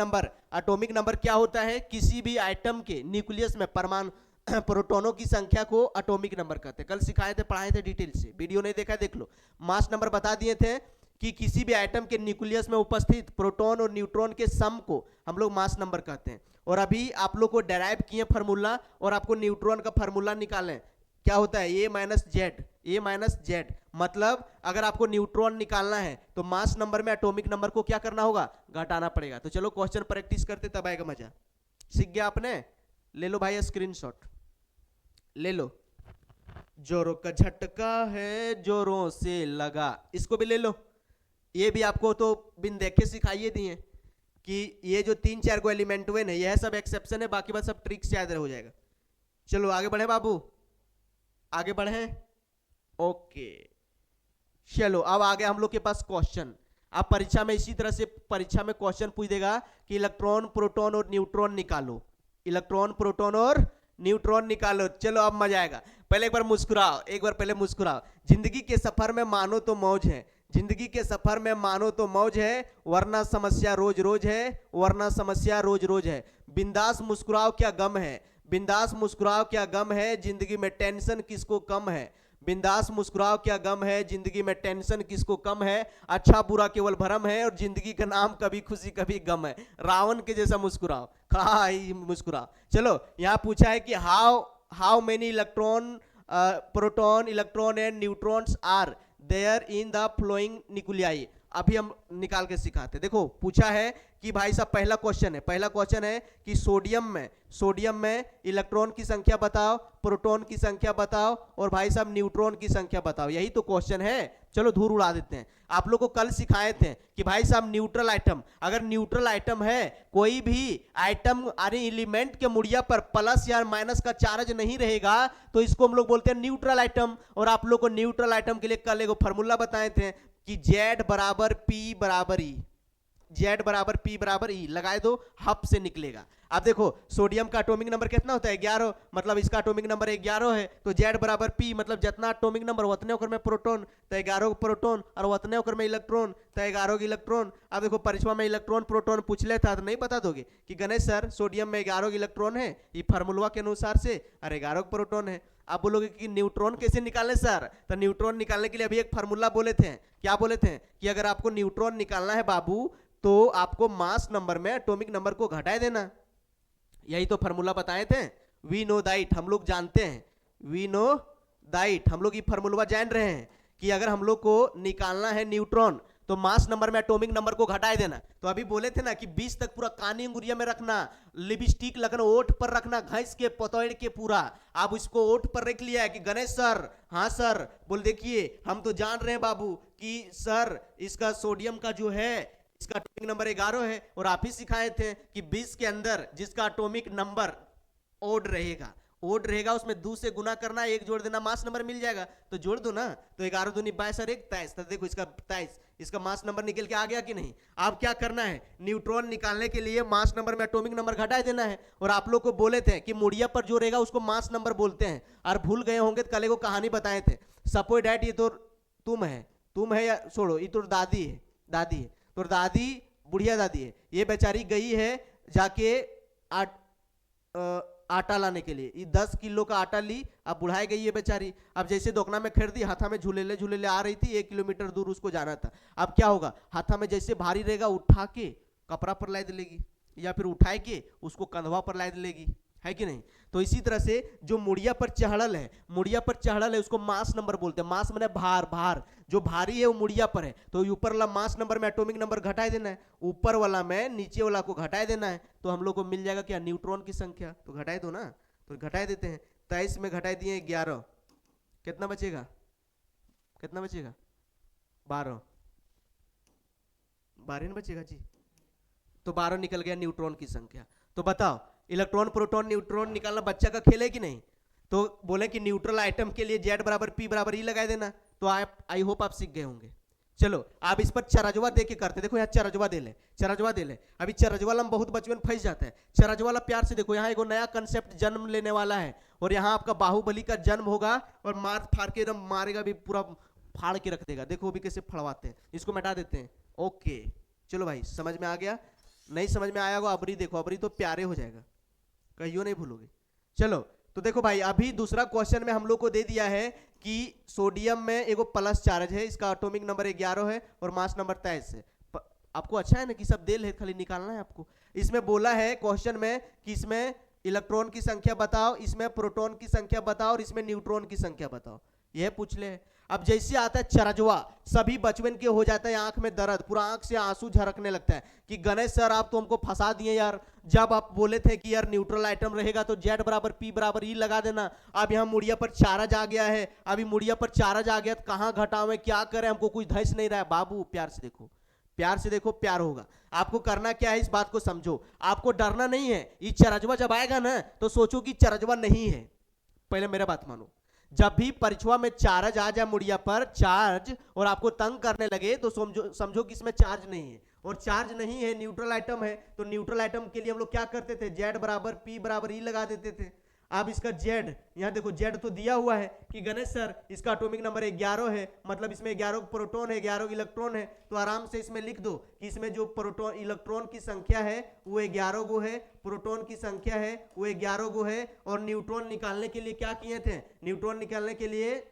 नंबर क्या होता है? किसी भी आइटम के न्यूक्लियस में परमाणु प्रोटॉनों की संख्या को एटॉमिक नंबर कहते हैं। कल सिखाए थे, पढ़ाए थे डिटेल से, वीडियो नहीं देखा देख लो। मास नंबर बता दिए थे कि किसी भी आइटम के न्यूक्लियस में उपस्थित प्रोटॉन और न्यूट्रॉन के सम को हम लोग मास नंबर कहते हैं। और अभी आप लोग को डेराइव किए फार्मूला, और आपको न्यूट्रॉन का फार्मूला निकालें, क्या होता है? ए माइनस जेड। मतलब अगर आपको न्यूट्रॉन निकालना है तो मास नंबर में एटॉमिक नंबर को क्या करना होगा? घटाना पड़ेगा। तो चलो क्वेश्चन प्रैक्टिस करते, तब आएगा मजा। सीख गया आपने? ले लो भाई स्क्रीनशॉट ले लो। जोरों का झटका है जोरों से लगा, इसको भी ले लो। ये भी आपको तो बिन देखे सिखाइए दिए कि ये जो 3-4 को एलिमेंट हुए ना, यह सब एक्सेप्शन है, बाकी बात सब ट्रिक से याद हो जाएगा। चलो आगे बढ़े बाबू, आगे बढ़े। ओके चलो अब आगे हम लोग के पास क्वेश्चन। आप परीक्षा में इसी तरह से परीक्षा में क्वेश्चन पूछ देगा कि इलेक्ट्रॉन प्रोटॉन और न्यूट्रॉन निकालो, इलेक्ट्रॉन प्रोटॉन और न्यूट्रॉन निकालो। चलो अब मजा आएगा। पहले एक बार मुस्कुराओ, एक बार पहले मुस्कुराओ। जिंदगी के सफर में मानो तो मौज है, जिंदगी के सफर में मानो तो मौज है, वरना समस्या रोज रोज है, वरना समस्या रोज रोज है। बिंदास मुस्कुराओ क्या गम है, बिंदास मुस्कुराओ क्या गम है, जिंदगी में टेंशन किसको कम है। बिंदास मुस्कुराओ क्या गम है, जिंदगी में टेंशन किसको कम है। अच्छा बुरा केवल भरम है, और जिंदगी का नाम कभी खुशी कभी गम है। रावण के जैसा मुस्कुराओ, मुस्कुराओ। चलो यहाँ पूछा है कि how many electron proton electron and neutrons are there in the following nuclei. अभी हम निकाल के सिखाते। देखो पूछा है कि भाई साहब पहला क्वेश्चन है कि सोडियम में इलेक्ट्रॉन की संख्या बताओ, प्रोटॉन की संख्या बताओ, और भाई साहब न्यूट्रॉन की संख्या बताओ। यही तो क्वेश्चन है। चलो धूल उड़ा देते हैं। आप लोग को कल सिखाए थे कि भाई साहब न्यूट्रल आइटम, अगर न्यूट्रल आइटम है, कोई भी आइटम यानी एलिमेंट के मुड़िया पर प्लस या माइनस का चार्ज नहीं रहेगा, तो इसको हम लोग बोलते हैं न्यूट्रल आइटम। और आप लोग को न्यूट्रल आइटम के लिए कल एक फॉर्मूला बताए थे कि Z बराबर P बराबर E, Z बराबर P बराबर E लगाए दो, हब से निकलेगा। अब देखो सोडियम का एटॉमिक नंबर कितना होता है? 11, मतलब इसका एटॉमिक नंबर 11 है, तो Z बराबर P मतलब जितना एटॉमिक नंबर उतने ओकर में प्रोटॉन, तो 11 प्रोटॉन, और उतने ओकर में इलेक्ट्रॉन, तो 11 इलेक्ट्रॉन। अब देखो परीक्षा में इलेक्ट्रॉन प्रोटॉन पूछ लेता तो नहीं बता दोगे कि गणेश सर सोडियम में 11 इलेक्ट्रॉन है, ये फार्मूला के अनुसार से, और 11 प्रोटॉन है। आप बोलोगे कि न्यूट्रॉन कैसे निकालें सर? तो न्यूट्रॉन निकालने के लिए अभी एक फार्मूला बोले थे। क्या बोले थे? कि अगर आपको न्यूट्रॉन निकालना है बाबू, तो आपको मास नंबर में एटॉमिक नंबर को घटाए देना। यही तो फार्मूला बताए थे। वी नो दैट, हम लोग जानते हैं, वी नो दैट, हम लोग ये फार्मूला जान रहे हैं कि अगर हम लोग को निकालना है न्यूट्रॉन, तो मास नंबर में एटॉमिक नंबर को घटाए देना। तो अभी बोले थे ना कि 20 तक पूरा कानी अंगुरिया में रखना, लिपस्टिक लगना, ओठ पर रखना, घस के पतोड़ के पूरा। आप इसको ओठ पर रख लिया है कि गणेश सर, हाँ सर, बोल देखिए हम तो जान रहे हैं बाबू कि सर इसका सोडियम का जो है इसका एटॉमिक नंबर 11 है, और आप ही सिखाए थे कि 20 के अंदर जिसका एटॉमिक नंबर ओड रहेगा उसमें 2 से गुना करना, 1 जोड़ देना, मास नंबर मिल जाएगा। तो जोड़ दो ना, तो 11 दूनी 22 और 1 23। तो देखो इसका 23, इसका मास नंबर निकल के आ गया कि नहीं? आप क्या करना है, न्यूट्रॉन निकालने के लिए मास नंबर में एटॉमिक नंबर घटाए देना है। और आप लोग को बोले थे कि मुड़िया पर जो रहेगा उसको मास नंबर बोलते हैं, और भूल गए होंगे तो कल को कहानी बताए थे। सपोज डैट ये तो तुम है या छोड़ो, ये तो दादी है, तो दादी बुढ़िया दादी है, ये बेचारी गई है जाके आटा लाने के लिए। ये 10 किलो का आटा ली, अब बुढ़ाई गई है बेचारी। अब जैसे दोकना में खरीदी, हाथा में झूले आ रही थी, 1 किलोमीटर दूर उसको जाना था। अब क्या होगा, हाथा में जैसे भारी रहेगा उठा के कपड़ा पर लाद लेगी, या फिर उठाए के उसको कंधवा पर लाद लेगी, है कि नहीं? तो इसी तरह से जो मुड़िया पर चढ़ल है उसको मास नंबर बोलते हैं। मास माने भार, जो भारी है वो मुड़िया पर है, तो ऊपर वाला मास नंबर में एटॉमिक नंबर घटाए देना है, ऊपर वाला में नीचे वाला को घटाए देना है। तो हम लोग को मिल जाएगा क्या? न्यूट्रॉन की संख्या। तो घटाए दो ना, तो घटाए देते हैं। 23 में घटाए दिए 11, कितना बचेगा? 12 नहीं बचेगा जी, तो 12 निकल गया न्यूट्रॉन की संख्या। तो बताओ इलेक्ट्रॉन प्रोटॉन न्यूट्रॉन निकालना बच्चा का खेल है कि नहीं? तो बोले कि न्यूट्रल आइटम के लिए Z बराबर P बराबर E लगा देना। तो आप आई होप आप सीख गए होंगे। चलो आप इस पर चरजवा दे के करते, देखो यहाँ चरजवा दे ले, चरजवा दे ले। अभी चरजवाला में बहुत बचपन फंस जाता है। चरजवाला प्यार से देखो, यहाँ एक नया कंसेप्ट जन्म लेने वाला है और यहाँ आपका बाहुबली का जन्म होगा और मार फाड़ के एकदम मारेगा भी, पूरा फाड़ के रख देगा। देखो अभी कैसे फड़वाते हैं, इसको मिटा देते हैं। ओके चलो भाई समझ में आ गया, नहीं समझ में आया होगा अबरी देखो, अबरी तो प्यारे हो जाएगा, कहियो नहीं भूलोगे। चलो तो देखो भाई अभी दूसरा क्वेश्चन में हम लोग को दे दिया है कि सोडियम में एगो प्लस चार्ज है, इसका एटॉमिक नंबर 11 है और मास नंबर 23 है। आपको अच्छा है ना कि सब दे, खाली निकालना है आपको। इसमें बोला है क्वेश्चन में कि इसमें इलेक्ट्रॉन की संख्या बताओ, इसमें प्रोटॉन की संख्या बताओ और इसमें न्यूट्रॉन की संख्या बताओ, यह पूछ ले। अब जैसे आता है चरजवा, सभी बचपन के हो जाता है आंख में दर्द, पूरा आंख से आंसू झरकने लगता है कि गणेश सर आप तो हमको फंसा दिए यार, जब आप बोले थे कि यार न्यूट्रल आइटम रहेगा तो Z बराबर P बराबर E लगा देना। अब यहाँ मुड़िया पर चार्ज आ गया है, अभी मुड़िया पर चार्ज आ गया तो कहाँ घटावें क्या करें, हमको कुछ धैर्य नहीं रहा है। बाबू प्यार से देखो, प्यार से देखो, प्यार होगा। आपको करना क्या है इस बात को समझो, आपको डरना नहीं है। ये चरजवा जब आएगा ना तो सोचो कि चरजवा नहीं है, पहले मेरा बात मानो। जब भी परीक्षा में चार्ज आ जाए मुड़िया पर चार्ज और आपको तंग करने लगे तो समझो कि इसमें चार्ज नहीं है, और चार्ज नहीं है न्यूट्रल आइटम है, तो न्यूट्रल आइटम के लिए हम लोग क्या करते थे, Z बराबर P बराबर E लगा देते थे। अब इसका Z, यहाँ देखो Z तो दिया हुआ है कि गणेश सर इसका एटॉमिक नंबर 11 है, मतलब इसमें 11 प्रोटॉन है 11 इलेक्ट्रॉन है, तो आराम से इसमें लिख दो कि इसमें जो प्रोटॉन इलेक्ट्रॉन की संख्या है वो 11 गो है, प्रोटॉन की संख्या है वो 11 गो है। और न्यूट्रॉन निकालने के लिए क्या किए थे, न्यूट्रॉन निकालने के लिए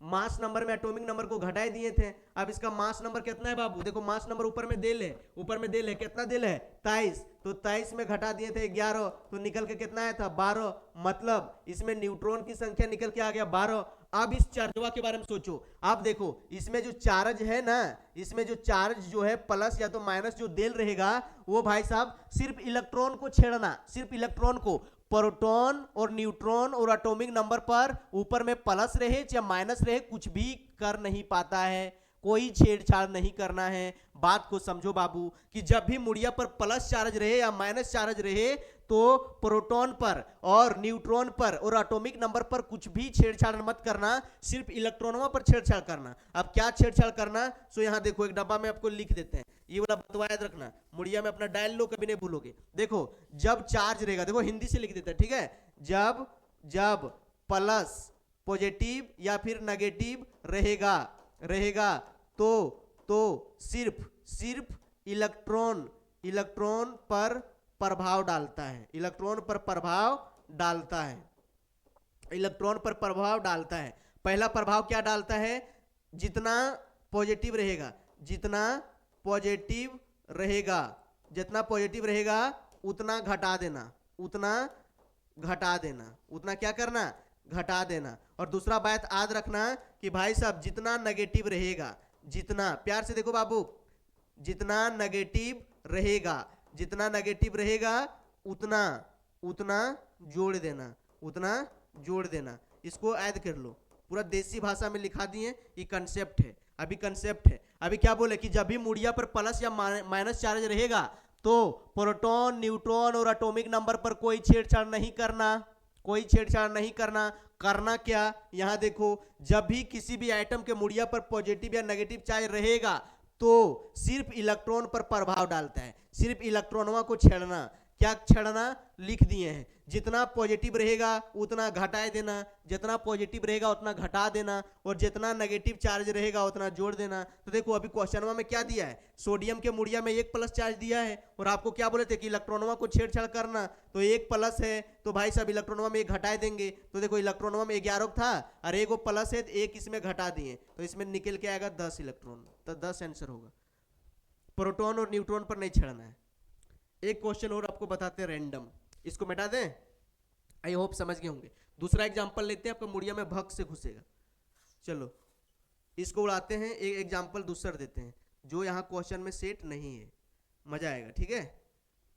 मास नंबर में एटॉमिक नंबर को घटाए दिए थे। अब इसका मास नंबर कितना है बाबू, देखो मास नंबर ऊपर में दे ले, ऊपर में दे ले, कितना दे ले 23, तो 23 में घटा दिए थे 11, तो निकल के कितना आया था 12, मतलब इसमें न्यूट्रॉन की संख्या निकल के आ गया 12। अब इस चार्जवा के बारे में सोचो, आप देखो इसमें जो चार्ज है ना, इसमें जो चार्ज जो है प्लस या तो माइनस जो देल रहेगा वो भाई साहब सिर्फ इलेक्ट्रॉन को छेड़ना, सिर्फ इलेक्ट्रॉन को। प्रोटॉन और न्यूट्रॉन और एटॉमिक नंबर पर ऊपर में प्लस रहे या माइनस रहे कुछ भी कर नहीं पाता है, कोई छेड़छाड़ नहीं करना है। बात को समझो बाबू कि जब भी मुड़िया पर प्लस चार्ज रहे या माइनस चार्ज रहे तो प्रोटॉन पर और न्यूट्रॉन पर और एटॉमिक नंबर पर कुछ भी छेड़छाड़ मत करना, सिर्फ इलेक्ट्रॉनों पर छेड़छाड़ करना। अब क्या छेड़छाड़ करना, सो यहाँ देखो एक डब्बा में आपको लिख देते हैं, ये वाला बतवा याद रखना, मुड़िया में अपना डायल लो, कभी नहीं भूलोगे। देखो जब चार्ज रहेगा, देखो हिंदी से लिख देते हैं ठीक है, जब जब प्लस पॉजिटिव या फिर नेगेटिव रहेगा तो सिर्फ इलेक्ट्रॉन पर प्रभाव डालता है, इलेक्ट्रॉन पर प्रभाव डालता है, इलेक्ट्रॉन पर प्रभाव डालता है। पहला प्रभाव क्या डालता है, जितना पॉजिटिव रहेगा, जितना पॉजिटिव रहेगा उतना घटा देना, उतना घटा देना, उतना क्या करना, घटा देना। और दूसरा बात याद रखना कि भाई साहब जितना नेगेटिव रहेगा, जितना प्यार से देखो बाबू, जितना नेगेटिव रहेगा उतना जोड़ देना, उतना जोड़ देना। इसको ऐड कर लो, पूरा देसी भाषा में लिखा दिए, ये कंसेप्ट है, अभी कंसेप्ट है। अभी क्या बोले कि जब भी मुड़िया पर प्लस या माइनस चार्ज रहेगा तो प्रोटॉन न्यूट्रॉन और एटॉमिक नंबर पर कोई छेड़छाड़ नहीं करना, कोई छेड़छाड़ नहीं करना। करना क्या, यहां देखो जब भी किसी भी आइटम के मुड़िया पर पॉजिटिव या नेगेटिव चार्ज रहेगा तो सिर्फ इलेक्ट्रॉन पर प्रभाव डालता है, सिर्फ इलेक्ट्रॉनों को छेड़ना। क्या छेड़ना, लिख दिए हैं, जितना पॉजिटिव रहेगा उतना घटाए देना, जितना पॉजिटिव रहेगा उतना घटा देना, और जितना नेगेटिव चार्ज रहेगा उतना जोड़ देना। तो देखो अभी क्वेश्चन में क्या दिया है, सोडियम के मुड़िया में 1 प्लस चार्ज दिया है और आपको क्या बोले थे कि इलेक्ट्रॉनों को छेड़छाड़ करना, तो 1 प्लस है तो भाई साहब इलेक्ट्रॉनों में 1 घटाए देंगे। तो देखो इलेक्ट्रॉनों में 11 था और 1 प्लस है तो 1 इसमें घटा दिए, तो इसमें निकल के आएगा 10 इलेक्ट्रॉन, तो 10 आंसर होगा। प्रोटॉन और न्यूट्रॉन पर नहीं छेड़ना है। एक क्वेश्चन और आपको बताते हैं रैंडम, इसको मिटा दें, आई होप समझ गए होंगे। दूसरा एग्जांपल लेते हैं, आपका मुड़िया में भग से घुसेगा, चलो इसको उड़ाते हैं। एक एग्जांपल दूसरा देते हैं जो यहाँ क्वेश्चन में सेट नहीं है, मजा आएगा, ठीक है,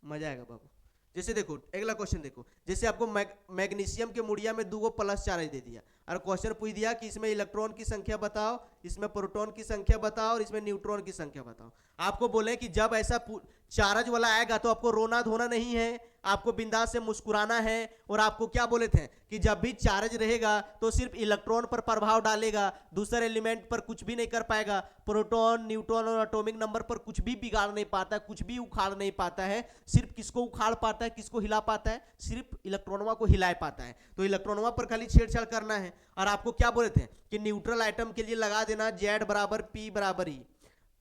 मजा आएगा बाबू। जैसे देखो अगला क्वेश्चन देखो, जैसे आपको मैग्नीशियम के मुड़िया में 2 प्लस चार्ज दे दिया और क्वेश्चन पूछ दिया कि इसमें इलेक्ट्रॉन की संख्या बताओ, इसमें प्रोटॉन की संख्या बताओ और इसमें न्यूट्रॉन की संख्या बताओ। आपको बोले कि जब ऐसा चार्ज वाला आएगा तो आपको रोना धोना नहीं है, आपको बिंदास से मुस्कुराना है और आपको क्या बोले थे कि जब भी चार्ज रहेगा तो सिर्फ इलेक्ट्रॉन पर प्रभाव डालेगा, दूसरे एलिमेंट पर कुछ भी नहीं कर पाएगा। प्रोटॉन, न्यूट्रॉन और एटॉमिक नंबर पर कुछ भी बिगाड़ नहीं पाता है, कुछ भी उखाड़ नहीं पाता है। सिर्फ किसको उखाड़ पाता है, किसको हिला पाता है? सिर्फ इलेक्ट्रॉनों को हिला पाता है। तो इलेक्ट्रॉनों पर खाली छेड़छाड़ करना है। और आपको क्या बोले थे कि न्यूट्रल आइटम के लिए लगा देना Z बराबर P बराबर E,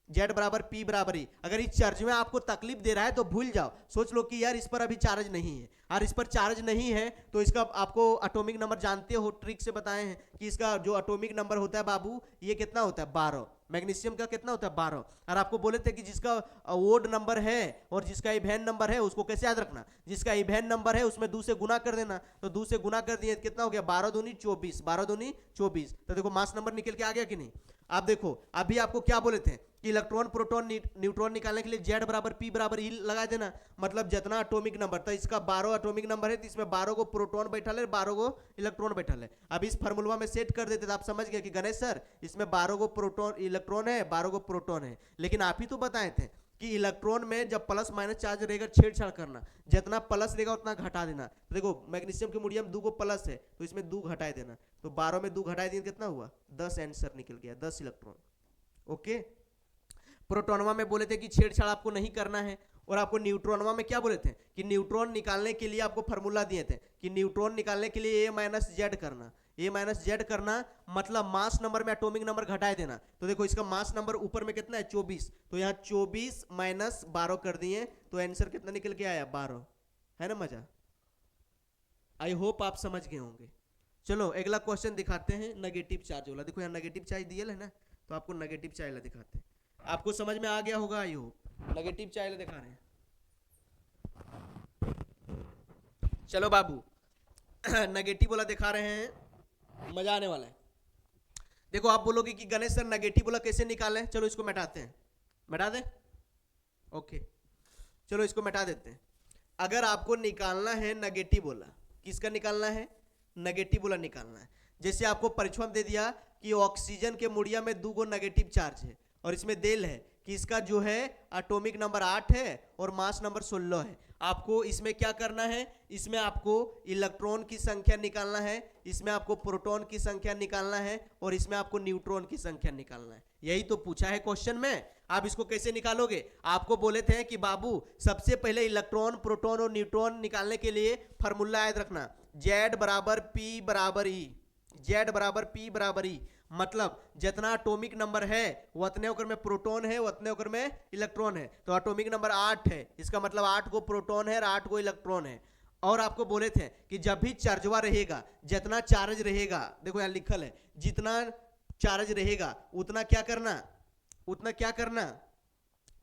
Z बराबर P बराबर E। अगर इस चार्ज में आपको तकलीफ दे रहा है तो भूल जाओ, सोच लो कि यार इस पर अभी चार्ज नहीं है, और इस पर चार्ज नहीं है तो इसका आपको एटॉमिक नंबर जानते हो, ट्रिक से बताए हैं कि इसका जो एटॉमिक नंबर होता है बाबू, ये कितना होता है? 12। मैग्नीशियम का कितना होता है? 12। और आपको बोले थे कि जिसका ओड नंबर है और जिसका इवेन नंबर है उसको कैसे याद रखना? जिसका इवेन नंबर है उसमें 2 से गुना कर देना, तो 2 से गुना कर दिए कितना हो गया? 12 दूनी 24, 12 दूनी 24। तो देखो मास नंबर निकल के आ गया कि नहीं? आप देखो अभी आपको क्या बोले थे कि इलेक्ट्रॉन, प्रोटॉन, न्यूट्रॉन निकालने के लिए Z बराबर P बराबर E लगा देना। मतलब जितना एटॉमिक नंबर, तो इसका 12 एटॉमिक नंबर है तो इसमें 12 को प्रोटॉन बैठा है, 12 को इलेक्ट्रॉन बैठा है। अब इस फार्मूला में सेट कर देते तो आप समझ गए कि गणेश सर इसमें 12 को प्रोटॉन इलेक्ट्रॉन है, 12 को प्रोटॉन है। लेकिन आप ही तो बताए थे कि इलेक्ट्रॉन में जब प्लस माइनस चार्ज रहेगा छेड़छाड़ करना, जितना प्लस रहेगा उतना घटा देना। तो देखो मैग्नीशियम के मीडियम 2 को प्लस है तो इसमें 2 घटाए देना, तो 12 में 2 घटाए दिए कितना हुआ? 10 आंसर निकल गया, 10 इलेक्ट्रॉन। ओके। प्रोटोनवा में बोले थे कि छेड़छाड़ आपको नहीं करना है, और आपको न्यूट्रॉनवा में क्या बोले थे कि न्यूट्रॉन निकालने के लिए आपको फार्मूला दिए थे कि न्यूट्रॉन निकालने के लिए A माइनस जेड करना, A माइनस जेड करना मतलब मास नंबर में एटॉमिक नंबर घटाए देना। तो देखो इसका मास नंबर ऊपर में कितना है? 24, तो यहाँ 24 माइनस 12 कर दिए तो आंसर कितना निकल के आया? 12। है ना मजा? आई होप आप समझ गए होंगे। चलो अगला क्वेश्चन दिखाते हैं, नेगेटिव चार्ज वाला। देखो यहाँ नेगेटिव चार्ज दिया है ना, तो आपको नेगेटिव चार्ज दिखाते हैं। आपको समझ में आ गया होगा आई होप। नेगेटिव चार्ज दिखा रहे हैं। चलो बाबू नेगेटिव वाला दिखा रहे हैं, मजा आने वाला है। देखो आप बोलोगे कि गणेश सर नेगेटिव वाला कैसे निकालें? चलो इसको मिटाते हैं, मिटा दें। ओके चलो इसको मिटा देते हैं। अगर आपको निकालना है नेगेटिव वाला, किसका निकालना है? नेगेटिव वाला निकालना है। जैसे आपको परीक्षा में दे दिया कि ऑक्सीजन के मूडिया में 2 गो नेगेटिव चार्ज है और इसमें देल है कि इसका जो है एटॉमिक नंबर 8 है और मास नंबर 16 है। आपको इसमें क्या करना है? इसमें आपको इलेक्ट्रॉन की संख्या निकालना है, इसमें आपको प्रोटॉन की संख्या निकालना है और इसमें आपको न्यूट्रॉन की संख्या निकालना है। यही तो पूछा है क्वेश्चन में। आप इसको कैसे निकालोगे? आपको बोले थे कि बाबू सबसे पहले इलेक्ट्रॉन, प्रोटॉन और न्यूट्रॉन निकालने के लिए फार्मूला याद रखना, Z बराबर P बराबर E, Z बराबर P बराबर E। मतलब जितना एटॉमिक नंबर है उतने ओकर में प्रोटॉन है, उतने ओकर में इलेक्ट्रॉन है। तो एटॉमिक नंबर 8 है, इसका मतलब 8 को प्रोटॉन है और 8 को इलेक्ट्रॉन है। और आपको बोले थे कि जब भी चार्जवा रहेगा, जितना चार्ज रहेगा, देखो यहाँ लिखल है जितना चार्ज रहेगा उतना क्या करना? उतना क्या करना?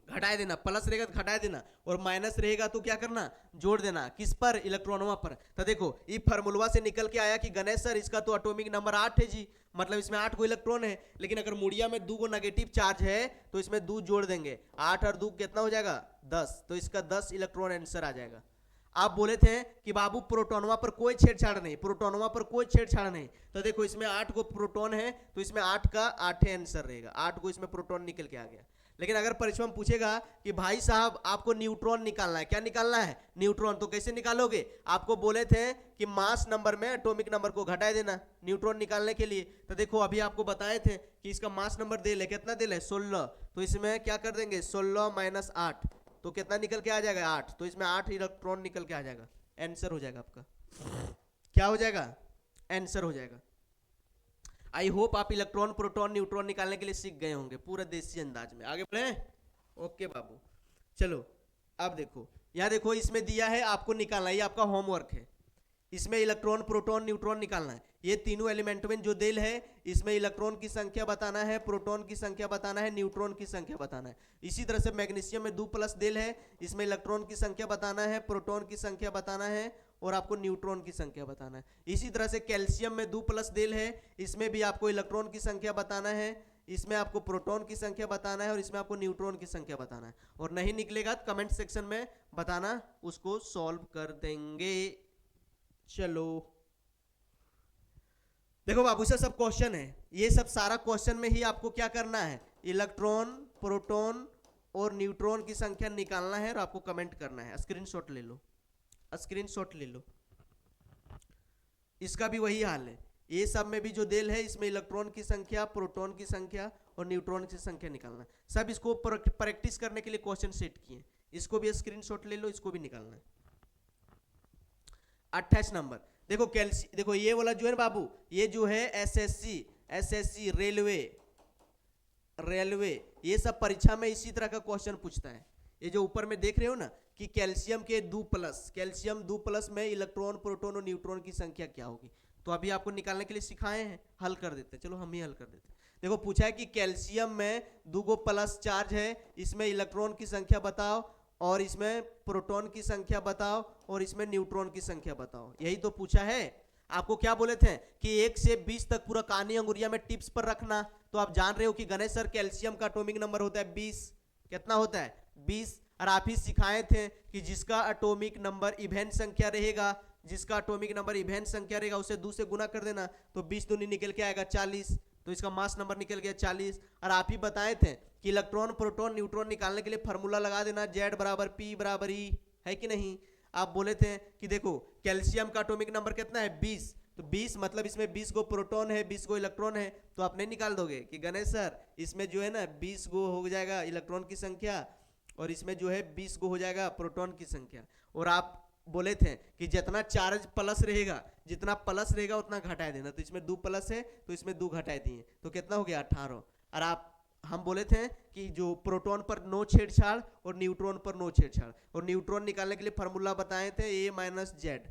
घटाए देना। प्लस रहेगा तो घटाए देना और माइनस रहेगा तो क्या करना? जोड़ देना। किस पर? इलेक्ट्रॉनों पर। तो देखो ये फार्मूला से निकल के आया कि गणेश सर इसका तो एटॉमिक नंबर 8 है जी, मतलब इसमें 8 को इलेक्ट्रॉन है। लेकिन अगर मूडिया में 2 को नेगेटिव चार्ज है तो इसमें 2 जोड़ देंगे, 8 और 2 कितना हो जाएगा? 10। तो इसका 10 इलेक्ट्रॉन आंसर आ जाएगा। आप बोले थे कि बाबू प्रोटोनवा पर कोई छेड़छाड़ नहीं, प्रोटोनवा पर कोई छेड़छाड़ नहीं। तो देखो इसमें 8 को प्रोटॉन है तो इसमें 8 का 8 आंसर रहेगा, 8 को इसमें प्रोटॉन निकल के आ गया। लेकिन अगर परीक्षा में पूछेगा कि भाई साहब आपको न्यूट्रॉन निकालना है, क्या निकालना है? न्यूट्रॉन। तो कैसे निकालोगे? आपको बोले थे कि मास नंबर में एटॉमिक नंबर को घटाए देना न्यूट्रॉन निकालने के लिए। तो देखो अभी आपको बताए थे कि इसका मास नंबर दे ले, कितना दे ले? 16। तो इसमें क्या कर देंगे? 16 माइनस 8 तो कितना निकल के आ जाएगा? 8। तो इसमें 8 इलेक्ट्रॉन निकल के आ जाएगा, आंसर हो जाएगा आपका। क्या हो जाएगा? आंसर हो जाएगा। आई होप आप इलेक्ट्रॉन, प्रोटॉन, न्यूट्रॉन निकालने के लिए सीख गए होंगे पूरा देसी अंदाज में। आगे बढ़े? ओके बाबू चलो अब देखो, यहाँ देखो इसमें दिया है आपको निकालना, ये आपका होमवर्क है। इसमें इलेक्ट्रॉन, प्रोटॉन, न्यूट्रॉन निकालना है। ये तीनों एलिमेंट में जो दिल है इसमें इलेक्ट्रॉन की संख्या बताना है, प्रोटॉन की संख्या बताना है, न्यूट्रॉन की संख्या बताना है। इसी तरह से मैग्नीशियम में 2 प्लस दिल है, इसमें इलेक्ट्रॉन की संख्या बताना है, प्रोटॉन की संख्या बताना है और आपको न्यूट्रॉन की संख्या बताना है। इसी तरह से कैल्शियम में 2 प्लस दिल है, इसमें भी आपको इलेक्ट्रॉन की संख्या बताना है, इसमें आपको प्रोटॉन की संख्या बताना है और इसमें आपको न्यूट्रॉन की संख्या बताना है। और नहीं निकलेगा तो कमेंट सेक्शन में बताना, उसको सॉल्व कर देंगे। चलो देखो बाबू से सब क्वेश्चन है, ये सब सारा क्वेश्चन में ही आपको क्या करना है? इलेक्ट्रॉन, प्रोटॉन और न्यूट्रॉन की संख्या निकालना है और आपको कमेंट करना है। स्क्रीनशॉट ले लो। स्क्रीनशॉट ले लो। इसका भी वही हाल है, ये सब में भी जो देल है इसमें इलेक्ट्रॉन की संख्या, प्रोटॉन की संख्या और न्यूट्रॉन की संख्या निकालना है। सब इसको प्रैक्टिस करने के लिए क्वेश्चन सेट किए, इसको भी स्क्रीनशॉट ले लो, इसको भी निकालना है। 28 नंबर देखो देखो ये वाला जो है ना बाबू, ये जो है एसएससी रेलवे ये सब परीक्षा में इसी तरह का क्वेश्चन पूछता है। ये जो ऊपर में देख रहे हो ना कि कैल्शियम 2 प्लस में इलेक्ट्रॉन, प्रोटॉन और न्यूट्रॉन की संख्या क्या होगी, तो अभी आपको निकालने के लिए सिखाए हैं, हल कर देते हैं। चलो हम ही हल कर देते हैं। देखो पूछा है कि कैल्शियम में 2 प्लस चार्ज है, इसमें इलेक्ट्रॉन की संख्या बताओ और इसमें प्रोटॉन की संख्या बताओ और इसमें न्यूट्रॉन की संख्या बताओ, यही तो पूछा है। आपको क्या बोले थे कि 1 से 20 तक पूरा कहानी अंगुरिया में टिप्स पर रखना, तो आप जान रहे हो कि गणेश सर कैल्शियम का एटॉमिक नंबर होता है 20। कितना होता है? 20। और आप ही सिखाए थे कि जिसका एटॉमिक नंबर इवेंट संख्या रहेगा, जिसका एटॉमिक नंबर इवेंट संख्या रहेगा उसे 2 से गुना कर देना, तो 20 दूनी निकल के आएगा 40, तो इसका मास नंबर निकल गया 40। और आप ही बताए थे कि इलेक्ट्रॉन, प्रोटॉन, न्यूट्रॉन निकालने के लिए फार्मूला लगा देना, Z बराबर P बराबर E, है कि नहीं? आप बोले थे कि देखो कैल्शियम का एटॉमिक नंबर कितना है? 20, तो 20 मतलब इसमें 20 गो प्रोटॉन है, 20 गो इलेक्ट्रॉन है, तो आप नहीं निकाल दोगे कि गणेश सर इसमें जो है ना 20 गो हो जाएगा इलेक्ट्रॉन की संख्या और इसमें जो है 20 गो हो जाएगा प्रोटॉन की संख्या। और आप बोले थे कि जितना चार्ज प्लस रहेगा, जितना प्लस रहेगा उतना घटाए देना, तो इसमें 2 प्लस है तो इसमें 2 घटाए दिए, तो कितना हो गया? 18। और हम बोले थे कि जो प्रोटॉन पर नो छेड़छाड़ और न्यूट्रॉन पर नो छेड़छाड़, और न्यूट्रॉन निकालने के लिए फार्मूला बताए थे A माइनस जेड,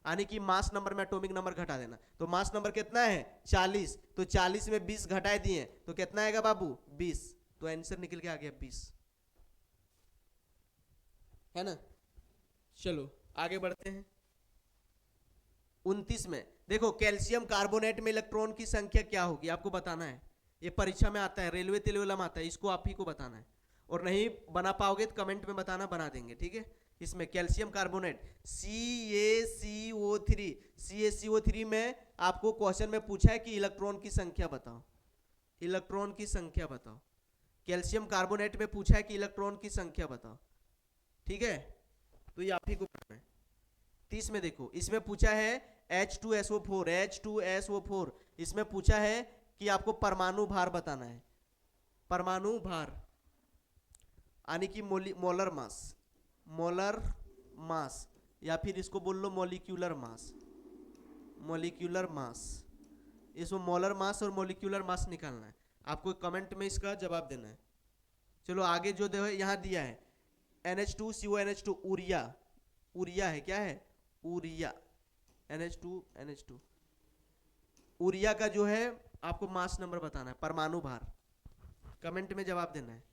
यानी कि मास नंबर में एटॉमिक नंबर घटा देना। तो मास नंबर कितना है? 40, तो 40 में 20 घटाए दिए तो कितना आएगा बाबू? 20, तो आंसर निकल के आ गया 20, है ना। चलो आगे बढ़ते हैं। 29 में देखो कैल्शियम कार्बोनेट में इलेक्ट्रॉन की संख्या क्या होगी, आपको बताना है। ये परीक्षा में आता है, रेलवे तेलवे में आता है, इसको आप ही को बताना है। और नहीं बना पाओगे तो कमेंट में बताना, बना देंगे, ठीक है। इसमें कैल्शियम कार्बोनेट CaCO3 में आपको क्वेश्चन में पूछा है कि इलेक्ट्रॉन की संख्या बताओ, इलेक्ट्रॉन की संख्या बताओ। कैल्शियम कार्बोनेट में पूछा है कि इलेक्ट्रॉन की संख्या बताओ, ठीक है, तो ये आप ही को पढ़ना है। 30 में देखो इसमें पूछा है H2SO4, इसमें पूछा है कि आपको परमाणु भार बताना है। परमाणु भार यानी कि मोलर मास या फिर इसको बोल लो मॉलिक्यूलर मास। इसमें मोलर मास और मॉलिक्यूलर मास निकालना है, आपको कमेंट में इसका जवाब देना है। चलो आगे जो देखो यहाँ दिया है NH2CONH2 उरिया है, क्या है? उरिया, NH2 उरिया का जो है आपको मास नंबर बताना है, परमाणु भार, कमेंट में जवाब देना है।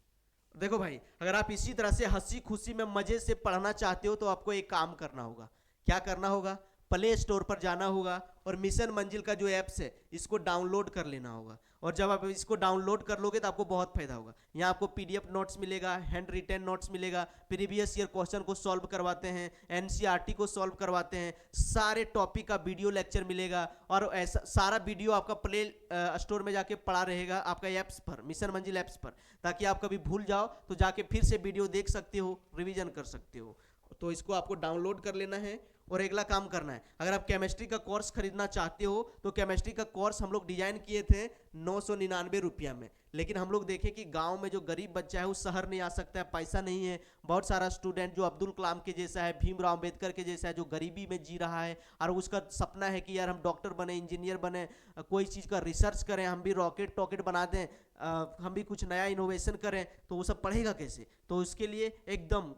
देखो भाई अगर आप इसी तरह से हंसी खुशी में मजे से पढ़ना चाहते हो तो आपको एक काम करना होगा। क्या करना होगा? प्ले स्टोर पर जाना होगा और मिशन मंजिल का जो ऐप्स है इसको डाउनलोड कर लेना होगा। और जब आप इसको डाउनलोड कर लोगे तो आपको बहुत फायदा होगा। यहाँ आपको PDF नोट्स मिलेगा, हैंड रिटेन नोट्स मिलेगा, प्रीवियस ईयर क्वेश्चन को सॉल्व करवाते हैं, NCERT को सॉल्व करवाते हैं, सारे टॉपिक का वीडियो लेक्चर मिलेगा और ऐसा सारा वीडियो आपका प्ले स्टोर में जाके पड़ा रहेगा आपका ऐप्स पर, मिशन मंजिल ऐप्स पर, ताकि आप कभी भूल जाओ तो जाके फिर से वीडियो देख सकते हो, रिविजन कर सकते हो। तो इसको आपको डाउनलोड कर लेना है। और अगला काम करना है, अगर आप केमिस्ट्री का कोर्स खरीदना चाहते हो तो केमिस्ट्री का कोर्स हम लोग डिजाइन किए थे 999 रुपया में, लेकिन हम लोग देखें कि गांव में जो गरीब बच्चा है वो शहर नहीं आ सकता है, पैसा नहीं है। बहुत सारा स्टूडेंट जो अब्दुल कलाम के जैसा है, भीमराव अंबेडकर के जैसा है, जो गरीबी में जी रहा है और उसका सपना है कि यार हम डॉक्टर बने, इंजीनियर बने, कोई चीज़ का रिसर्च करें, हम भी रॉकेट बना दें, हम भी कुछ नया इनोवेशन करें, तो वो सब पढ़ेगा कैसे? तो उसके लिए एकदम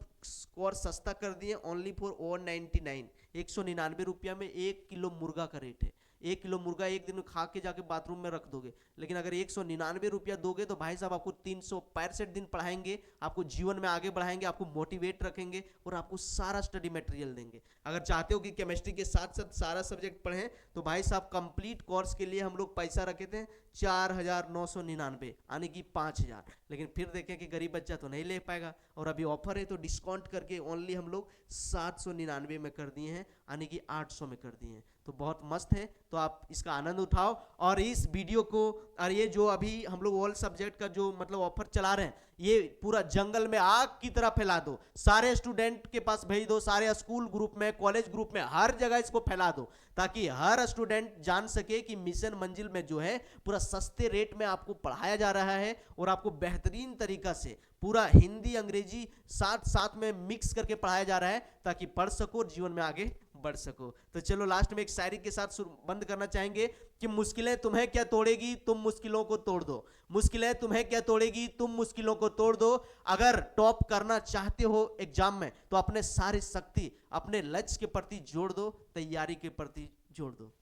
कोर्स सस्ता कर दिए, ओनली फॉर 199 रुपया में 1 किलो मुर्गा का रेट है। 1 किलो मुर्गा एक दिन में खा के जाके बाथरूम में रख दोगे, लेकिन अगर 199 रुपया दोगे तो भाई साहब आपको 365 दिन पढ़ाएंगे, आपको जीवन में आगे बढ़ाएंगे, आपको मोटिवेट रखेंगे और आपको सारा स्टडी मटेरियल देंगे। अगर चाहते हो कि केमिस्ट्री के साथ साथ सारा सब्जेक्ट पढ़ें तो भाई साहब कंप्लीट कोर्स के लिए हम लोग पैसा रखे थे 4,999 यानी कि 5,000, लेकिन फिर देखें कि गरीब बच्चा तो नहीं ले पाएगा और अभी ऑफर है तो डिस्काउंट करके ओनली हम लोग 799 में कर दिए हैं, यानी कि 800 में कर दिए हैं। तो बहुत मस्त है। तो तो आप इसका आनंद उठाओ और इस वीडियो को, और ये जो अभी हम लोग ऑल सब्जेक्ट का जो मतलब ऑफर चला रहे हैं, ये पूरा जंगल में आग की तरह फैला दो, सारे स्टूडेंट के पास भेज दो, सारे स्कूल ग्रुप में, कॉलेज ग्रुप में, हर जगह इसको फैला दो, ताकि हर स्टूडेंट जान सके कि मिशन मंजिल में जो है पूरा सस्ते रेट में आपको पढ़ाया जा रहा है और आपको बेहतरीन तरीका से पूरा हिंदी अंग्रेजी साथ साथ में मिक्स करके पढ़ाया जा रहा है, ताकि पढ़ सको और जीवन में आगे बढ़ सको। तो चलो लास्ट में एक शायरी के साथ बंद करना चाहेंगे कि मुश्किलें तुम्हें क्या तोड़ेगी, तुम मुश्किलों को तोड़ दो। मुश्किलें तुम्हें क्या तोड़ेगी, तुम मुश्किलों को तोड़ दो। अगर टॉप करना चाहते हो एग्जाम में तो अपने सारी शक्ति अपने लक्ष्य के प्रति जोड़ दो, तैयारी के प्रति जोड़ दो।